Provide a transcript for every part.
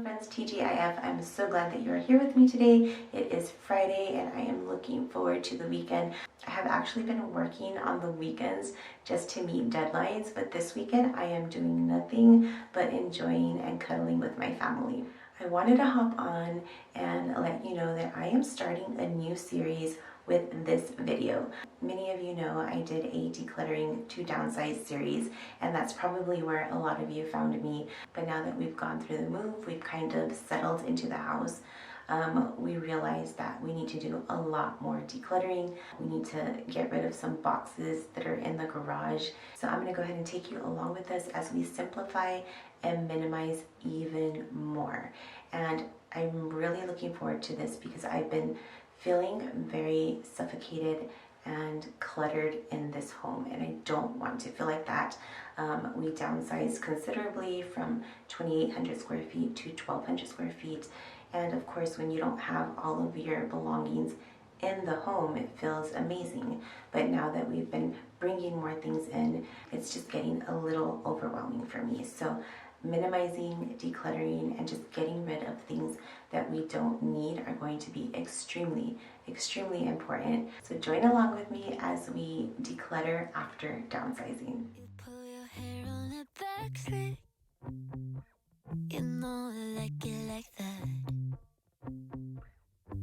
friends, TGIF. I'm so glad that you're here with me today. It is Friday and I am looking forward to the weekend. I have actually been working on the weekends just to meet deadlines, but this weekend I am doing nothing but enjoying and cuddling with my family. I wanted to hop on and let you know that I am starting a new series with this video. Many of you know I did a Decluttering to Downsize series, and that's probably where a lot of you found me. But now that we've gone through the move, we've kind of settled into the house, we realized that we need to do a lot more decluttering. We need to get rid of some boxes that are in the garage. So I'm going to go ahead and take you along with us as we simplify and minimize even more. And I'm really looking forward to this because I've been feeling very suffocated and cluttered in this home, and I don't want to feel like that. We downsized considerably from 2,800 square feet to 1,200 square feet, and of course when you don't have all of your belongings in the home, it feels amazing. But now that we've been bringing more things in, it's just getting a little overwhelming for me. So minimizing, decluttering, and just getting rid of things that we don't need are going to be extremely important. So join along with me as we declutter after downsizing. You pull your hair on a back slick. You know I like it like that.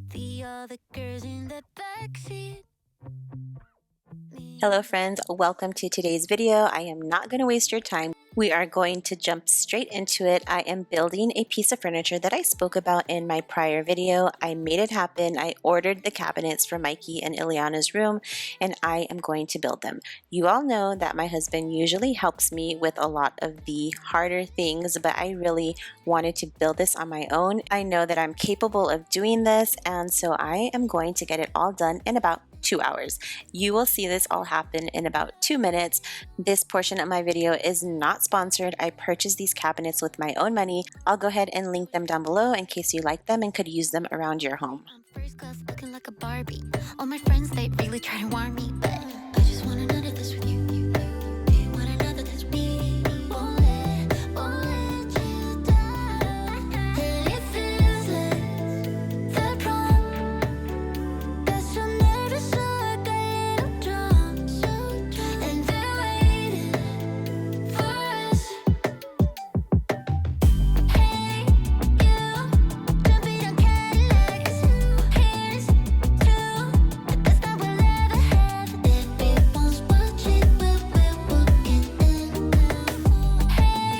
The other girls in the backseat. Hello friends, welcome to today's video. I am not going to waste your time. We are going to jump straight into it. I am building a piece of furniture that I spoke about in my prior video. I made it happen. I ordered the cabinets for Mikey and Ileana's room, and I am going to build them. You all know that my husband usually helps me with a lot of the harder things, but I really wanted to build this on my own. I know that I'm capable of doing this, and so I am going to get it all done in about 2 hours. You will see this all happen in about 2 minutes. This portion of my video is not sponsored. I purchased these cabinets with my own money. I'll go ahead and link them down below in case you like them and could use them around your home. First class looking like a Barbie. All my friends, they really try to warn me, but I just want another this with you. Do you want another this with me? Won't let you down. And it feels like the prom. That's your nervous, so I got a little drunk. And they're waiting for us. Hey, you, jumping on Cadillacs. Here's to the best that we'll ever have. Everyone's watching where we're walking in now. Hey,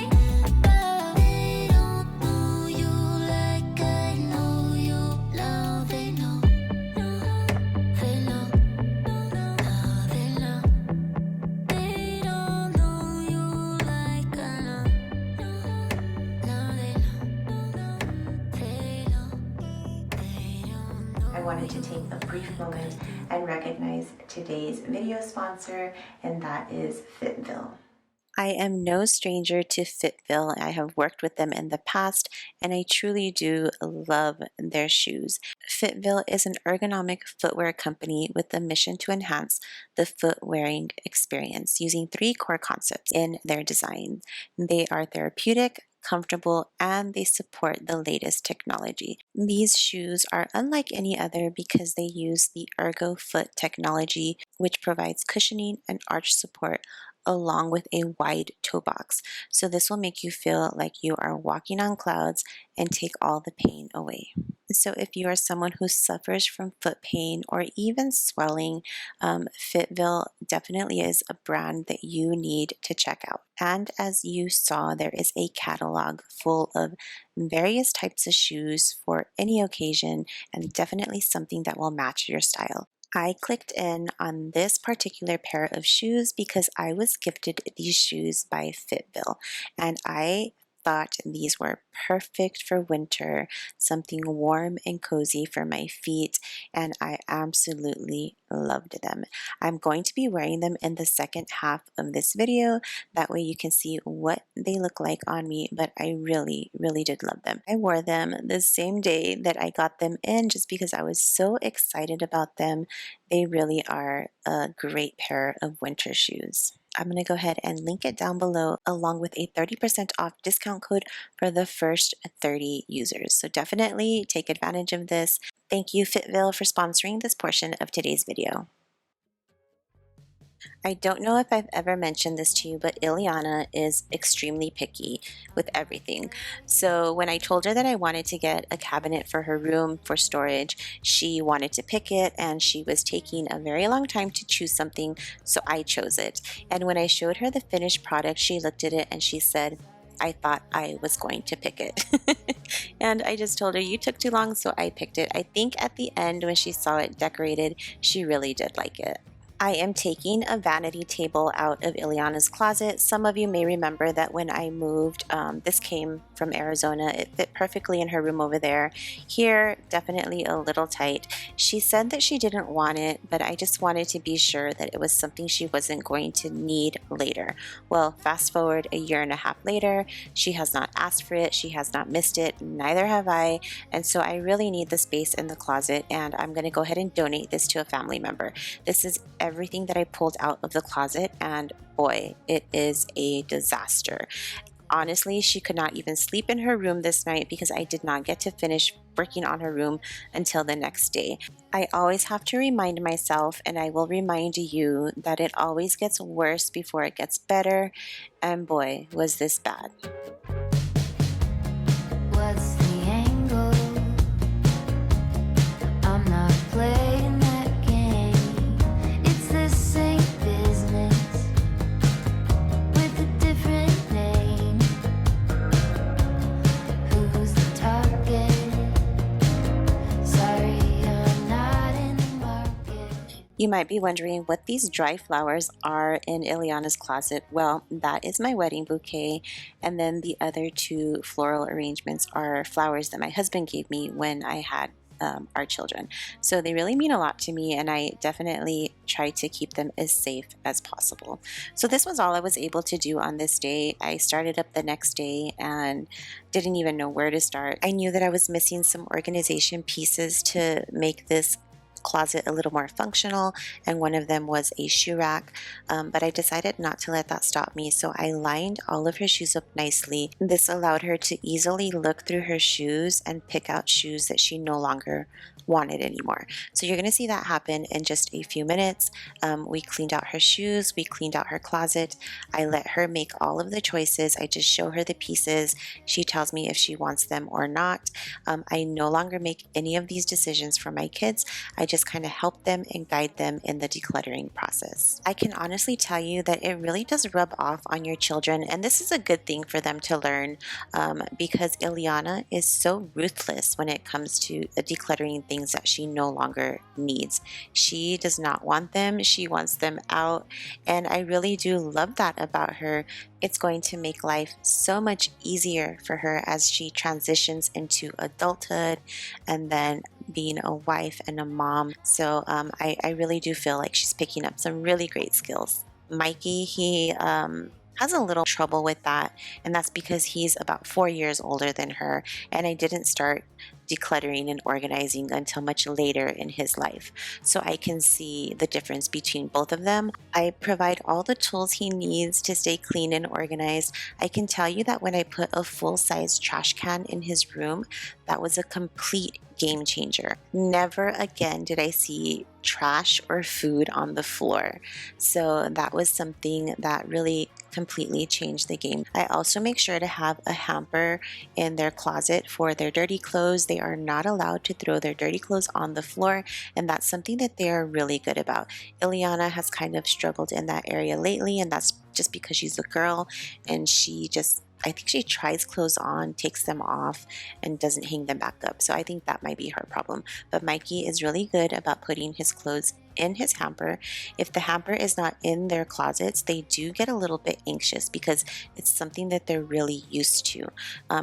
but they don't know you like I know you. Now they know. They know. Now they know. They don't know you like I know. Now they know. They know. They don't know. I wanted to take a brief moment and recognize today's video sponsor, and that is Fitville. I am no stranger to Fitville. I have worked with them in the past, and I truly do love their shoes. Fitville is an ergonomic footwear company with the mission to enhance the foot wearing experience using 3 core concepts in their design. They are therapeutic, comfortable, and they support the latest technology. These shoes are unlike any other because they use the Ergo Foot technology, which provides cushioning and arch support along with a wide toe box. So this will make you feel like you are walking on clouds and take all the pain away. So if you are someone who suffers from foot pain or even swelling, Fitville definitely is a brand that you need to check out. And as you saw, there is a catalog full of various types of shoes for any occasion, and definitely something that will match your style. I clicked in on this particular pair of shoes because I was gifted these shoes by Fitville, and I thought these were perfect for winter, something warm and cozy for my feet, and I absolutely loved them. I'm going to be wearing them in the second half of this video. That way you can see what they look like on me, but I really did love them. I wore them the same day that I got them in just because I was so excited about them. They really are a great pair of winter shoes. I'm going to go ahead and link it down below along with a 30% off discount code for the first 30 users. So definitely take advantage of this. Thank you, Fitville, for sponsoring this portion of today's video. I don't know if I've ever mentioned this to you, but Ileana is extremely picky with everything. So when I told her that I wanted to get a cabinet for her room for storage, she wanted to pick it and she was taking a very long time to choose something, so I chose it. And when I showed her the finished product, she looked at it and she said, I thought I was going to pick it. And I just told her, you took too long, so I picked it. I think at the end when she saw it decorated, she really did like it. I am taking a vanity table out of Ileana's closet. Some of you may remember that when I moved, this came from Arizona. It fit perfectly in her room over there. Here, definitely a little tight. She said that she didn't want it, but I just wanted to be sure that it was something she wasn't going to need later. Well, fast forward a year and a half later, she has not asked for it, she has not missed it, neither have I, and so I really need the space in the closet, and I'm going to go ahead and donate this to a family member. This is everything that I pulled out of the closet, and boy, it is a disaster. Honestly, she could not even sleep in her room this night because I did not get to finish working on her room until the next day. I always have to remind myself, and I will remind you, that it always gets worse before it gets better, and boy, was this bad. What's the angle? I'm not playing that game. It's the same business with a different name. Who's the target? Sorry, I'm not in the market. You might be wondering what these dry flowers are in Ileana's closet. Well, that is my wedding bouquet, and then the other two floral arrangements are flowers that my husband gave me when I had our children. So they really mean a lot to me, and I definitely try to keep them as safe as possible. So this was all I was able to do on this day. I started up the next day and didn't even know where to start. I knew that I was missing some organization pieces to make this closet a little more functional, and one of them was a shoe rack, but I decided not to let that stop me, so I lined all of her shoes up nicely. This allowed her to easily look through her shoes and pick out shoes that she no longer wanted anymore. So you're going to see that happen in just a few minutes. We cleaned out her shoes, we cleaned out her closet. I let her make all of the choices. I just show her the pieces. She tells me if she wants them or not. I no longer make any of these decisions for my kids. I just kind of help them and guide them in the decluttering process. I can honestly tell you that it really does rub off on your children, and this is a good thing for them to learn, because Ileana is so ruthless when it comes to decluttering things that she no longer needs. She does not want them, she wants them out, and I really do love that about her. It's going to make life so much easier for her as she transitions into adulthood and then being a wife and a mom. So I really do feel like she's picking up some really great skills. Mikey, he has a little trouble with that, and that's because he's about 4 years older than her, and I didn't start decluttering and organizing until much later in his life. So I can see the difference between both of them. I provide all the tools he needs to stay clean and organized. I can tell you that when I put a full-size trash can in his room, that was a complete game changer. Never again did I see trash or food on the floor. So that was something that really completely changed the game. I also make sure to have a hamper in their closet for their dirty clothes. They are not allowed to throw their dirty clothes on the floor, and that's something that they are really good about. Ileana has kind of struggled in that area lately, and that's just because she's a girl and I think she tries clothes on, takes them off, and doesn't hang them back up. So I think that might be her problem. But Mikey is really good about putting his clothes in his hamper. If the hamper is not in their closets, they do get a little bit anxious because it's something that they're really used to.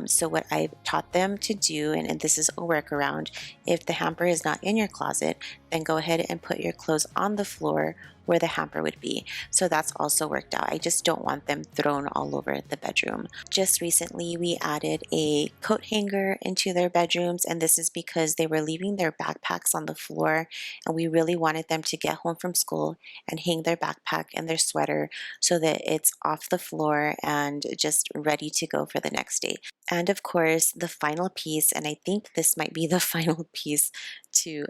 So what I've taught them to do, and this is a workaround, if the hamper is not in your closet, then go ahead and put your clothes on the floor where the hamper would be. So that's also worked out. I just don't want them thrown all over the bedroom. Just recently, we added a coat hanger into their bedrooms, and this is because they were leaving their backpacks on the floor, and we really wanted them to get home from school and hang their backpack and their sweater so that it's off the floor and just ready to go for the next day. And of course, the final piece, and I think this might be the final piece to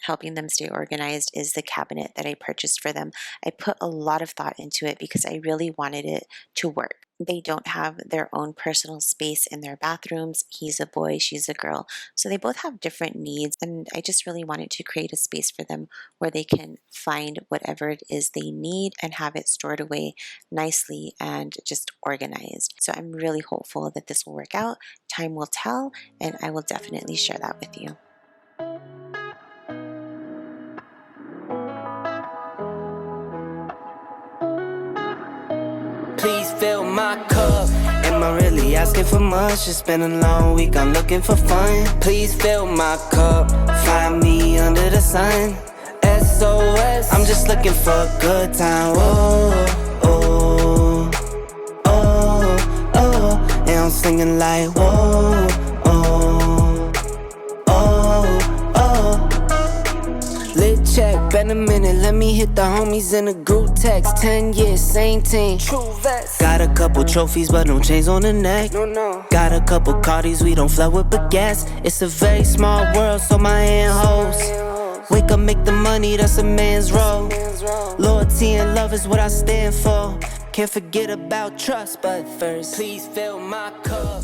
helping them stay organized, is the cabinet that I purchased for them. I put a lot of thought into it because I really wanted it to work. They don't have their own personal space in their bathrooms. He's a boy, she's a girl. So they both have different needs, and I just really wanted to create a space for them where they can find whatever it is they need and have it stored away nicely and just organized. So I'm really hopeful that this will work out. Time will tell, and I will definitely share that with you. Please fill my cup. Am I really asking for much? It's been a long week, I'm looking for fun. Please fill my cup. Find me under the sun. SOS, I'm just looking for a good time. Oh, oh, oh, oh. And I'm singing like, whoa, oh, oh, oh. Lit check, been a minute, let me hit the homies in a group text. 10 years, same team. True vest. Got a couple trophies, but no chains on the neck. No. Got a couple Cardis, we don't flood with baguettes. It's a very small world, so my hand holds. Wake up, make the money, that's a man's role. Loyalty and love is what I stand for. Can't forget about trust, but first, please fill my cup.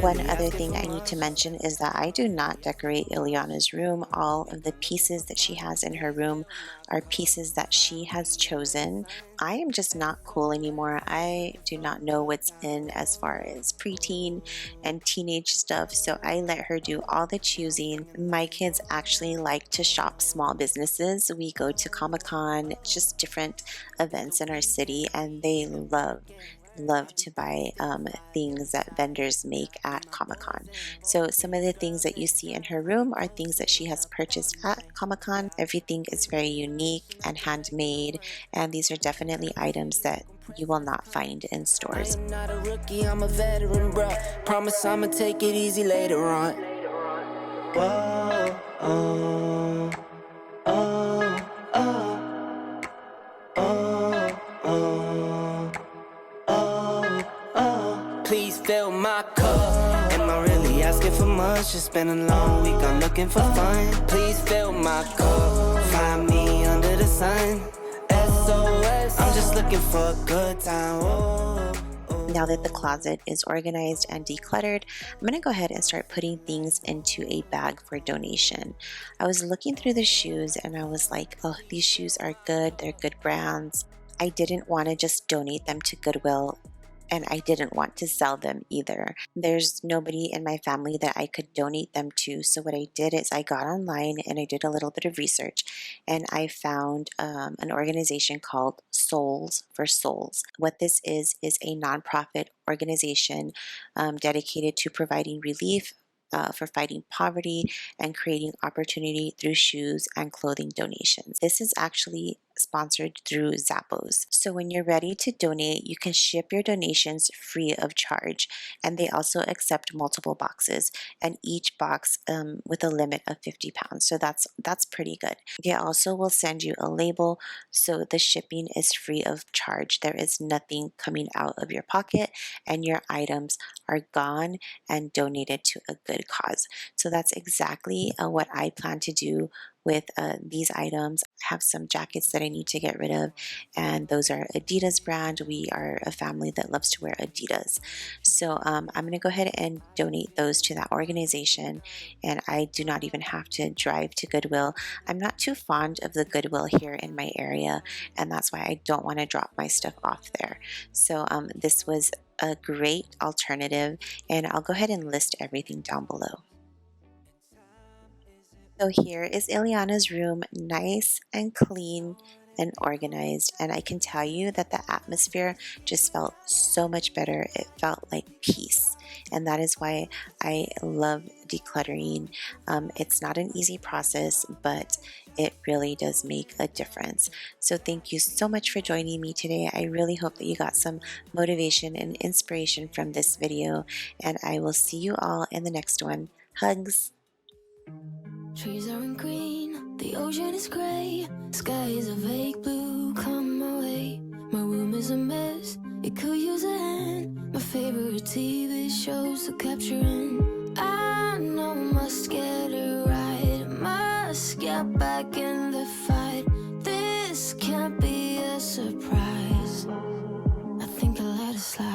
One other thing I need to mention is that I do not decorate Ileana's room. All of the pieces that she has in her room are pieces that she has chosen. I am just not cool anymore. I do not know what's in as far as preteen and teenage stuff, so I let her do all the choosing. My kids actually like to shop small businesses. We go to Comic-Con, just different events in our city, and they love to buy things that vendors make at Comic-Con. So some of the things that you see in her room are things that she has purchased at Comic-Con. Everything is very unique and handmade, and these are definitely items that you will not find in stores. I'm not a rookie, I'm a veteran, bruh. Promise I'ma take it easy later on. Whoa, oh, oh, oh, oh, oh. Please fill my cup. Am I really asking for much? It's been a long week, I'm looking for fun. Please fill my cup. Find me under the sun. SOS, I'm just looking for a good time. Oh, oh. Now that the closet is organized and decluttered, I'm going to go ahead and start putting things into a bag for donation. I was looking through the shoes and I was like, oh, these shoes are good. They're good brands. I didn't want to just donate them to Goodwill, and I didn't want to sell them either. There's nobody in my family that I could donate them to, so what I did is I got online and I did a little bit of research, and I found an organization called Souls for Souls. What this is a nonprofit organization dedicated to providing relief for fighting poverty and creating opportunity through shoes and clothing donations. This is actually sponsored through Zappos. So when you're ready to donate, you can ship your donations free of charge. And they also accept multiple boxes, and each box with a limit of 50 pounds. So that's pretty good. They also will send you a label, so the shipping is free of charge. There is nothing coming out of your pocket, and your items are gone and donated to a good cause. So that's exactly what I plan to do with these items. I have some jackets that I need to get rid of, and those are Adidas brand. We are a family that loves to wear Adidas. So I'm going to go ahead and donate those to that organization, and I do not even have to drive to Goodwill. I'm not too fond of the Goodwill here in my area, and that's why I don't want to drop my stuff off there. So this was a great alternative, and I'll go ahead and list everything down below. So here is Ileana's room, nice and clean and organized, and I can tell you that the atmosphere just felt so much better. It felt like peace. and that is why I love decluttering. It's not an easy process, but it really does make a difference. So thank you so much for joining me today. I really hope that you got some motivation and inspiration from this video, and I will see you all in the next one. Hugs! Trees aren't green, the ocean is gray, sky is a vague blue, come my way. My room is a mess, it could use a hand. My favorite TV shows to capture in. I know I must get it right, must get back in the fight. This can't be a surprise, I think I let it slide.